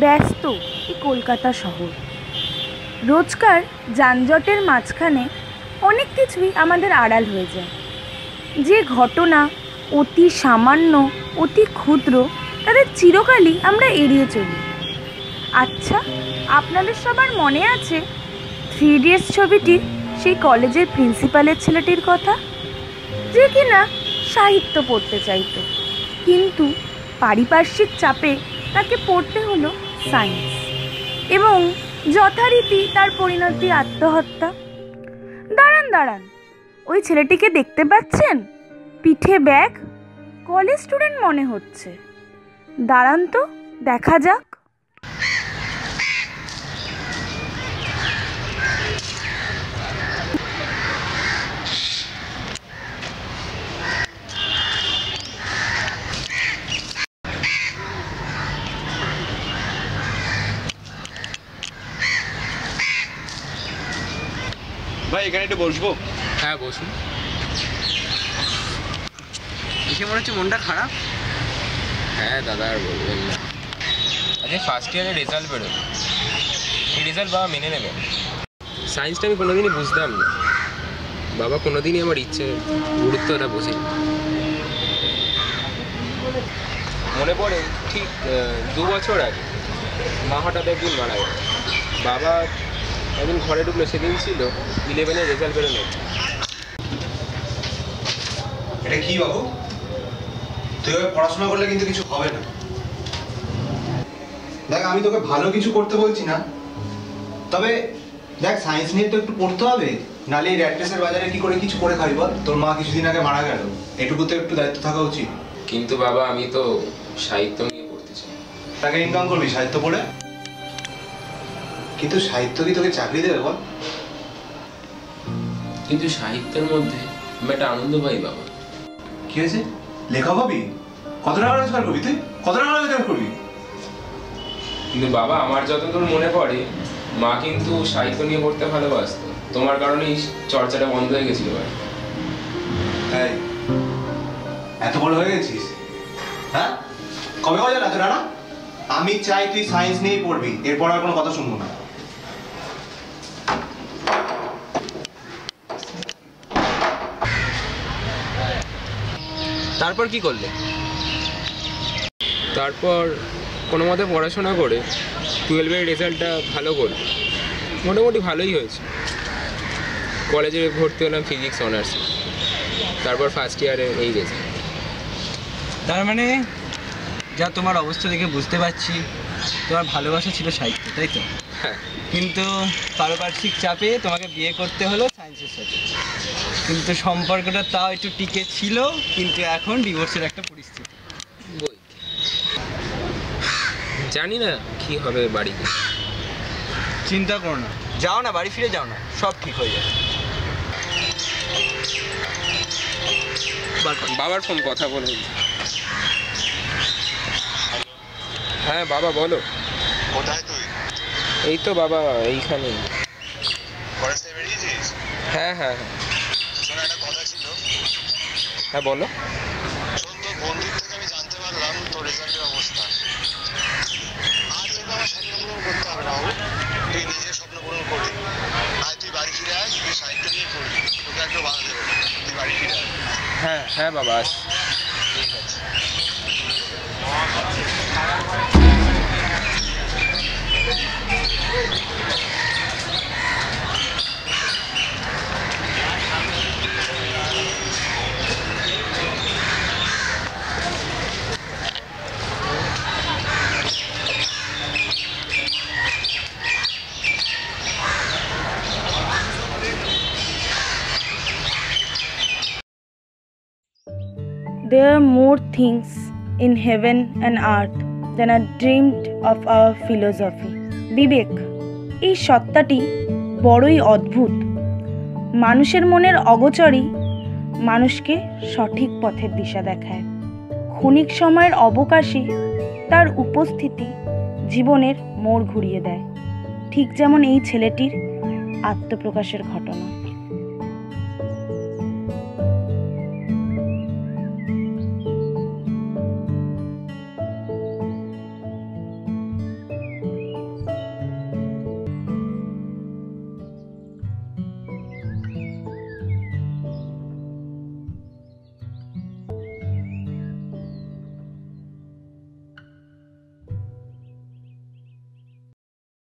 ব্যস্ত এই কলকাতা শহর। রোজকার যানজটের মাঝখানে অনেক কিছুই আমাদের আড়াল হয়ে যায়। যে ঘটনা অতি সামান্য, অতি ক্ষুদ্র, তাদের চিরকালই আমরা এড়িয়ে চলি। আচ্ছা, আপনাদের সবার মনে আছে 3 ইডিয়টস ছবিটির সেই কলেজের প্রিন্সিপালের ছেলেটির কথা, যে কিনা সাহিত্য পড়তে চাইতো, কিন্তু পারিপার্শ্বিক চাপে তাকে পড়তে হলো সায়েন্স, এবং যথারীতি তার পরিণতি আত্মহত্যা। দাঁড়ান, ওই ছেলেটিকে দেখতে পাচ্ছেন? পিঠে ব্যাগ, কলেজ স্টুডেন্ট মনে হচ্ছে। দাঁড়ান তো, দেখা যাক। ভাই এখানে একটু বসবো? হ্যাঁ বসুন। দেখে মনে হচ্ছে মনটা খারাপ। হ্যাঁ দাদা, আর বলবেন না। আচ্ছা, ফার্স্ট ইয়ারের রেজাল্ট বেরোবে, এই রেজাল্ট বাবা মেনে নেবেন? সায়েন্সটা আমি কোনোদিনই বুঝতাম না, বাবা কোনোদিনই আমার ইচ্ছে গুরুত্বটা বোঝেনি। মনে পড়ে ঠিক 2 বছর আগে মা হঠাৎ একদিন মারা গেল। বাবা একদিন ঘরে ঢুকলো, সেদিন ছিল 11-এর রেজাল্ট বেরোনো। এটা কি বাবু? তুই পড়াশোনা করলে কিন্তু কিছু হবে না। দেখ, আমি তোকে ভালো কিছু করতে বলছি না, তবে দেখ সায়েন্স নিয়ে তো একটু পড়তে হবে, নালে এই র্যাট রেসের বাজারে কি করে কিছু করে খাবি বল? তোর মা কিছুদিন আগে মারা গেল, এটুকু তো একটু দায়িত্ব থাকা উচিত। কিন্তু বাবা, আমি তো সাহিত্য নিয়ে পড়তে চাই। টাকা ইনকাম করবি সাহিত্য পড়ে, কিন্তু সাহিত্য কি তোকে চাকরি দেবে বল? কিন্তু সাহিত্যের মধ্যে আমি একটা আনন্দ পাই বাবা। কি হয়েছে? লেখক হবি? কত টাকা রোজগার করবি তুই? কত টাকা রোজগার করবি? কিন্তু বাবা, আমার যতদূর মনে পড়ে মা কিন্তু সাহিত্য নিয়ে পড়তে ভালোবাসতো, তোমার কারণেই চর্চাটা বন্ধ হয়ে গেছিল ভাই। তাই এত বড় হয়ে গেছিস? হ্যাঁ, কবে কবে জানা তোরা না? আমি চাই তুই সায়েন্স নিয়েই পড়বি, এরপর আর কোনো কথা শুনবো না। তারপর কি করলে? তারপর কোনো মতে পড়াশোনা করে 12-এর রেজাল্টটা ভালো করলো, মোটামুটি ভালোই হয়েছে। কলেজে ভর্তি হলাম ফিজিক্স অনার্সে, তারপর ফার্স্ট ইয়ারে এই রেজাল্ট। তার মানে যা তোমার অবস্থা দেখে বুঝতে পারছি তোমার ভালোবাসা ছিল সাহিত্য, তাই তো? হ্যাঁ। কিন্তু পারিপার্শ্বিক চাপে তোমাকে বিয়ে করতে হলো সায়েন্সের সাথে, কিন্তু সম্পর্কটা তাও একটু টিকে ছিল, কিন্তু এখন ডিভোর্সের একটা পরিস্থিতি। বই জানি না কি হবে বাড়িতে। চিন্তা করো না, যাও না, বাড়ি ফিরে যাও না, সব ঠিক হয়ে যাবে। বাবার ফোন, কথা বলে। হ্যাঁ বাবা বলো। কোথায় তুই? এই তো বাবা, এইখানে। কলেজ থেকে বেরিয়েছিস? হ্যাঁ হ্যাঁ হ্যাঁ। শোন, একটা কথা ছিল। হ্যাঁ বলো। শোন, তোর বন্ধুর থেকে আমি জানতে পারলাম তোর রেজাল্টের অবস্থা। আর তোকে আমার স্বপ্ন পূরণ করতে হবে না বাবু, তুই নিজের স্বপ্ন পূরণ করবি। আর তুই বাড়ি ফিরে আয়, তুই সাহিত্য নিয়ে পড়বি, তোকে একটু বাধা দেবে না, তুই বাড়ি ফিরে আয়। হ্যাঁ হ্যাঁ বাবা, আস। ঠিক আছে। There are more things in heaven and earth than are dreamed of our philosophy. বিবেক, এই সত্তাটি বড়ই অদ্ভুত। মানুষের মনের অগোচরই মানুষকে সঠিক পথের দিশা দেখায়। ক্ষণিক সময়ের অবকাশে তার উপস্থিতি জীবনের মোড় ঘুরিয়ে দেয়, ঠিক যেমন এই ছেলেটির আত্মপ্রকাশের ঘটনা।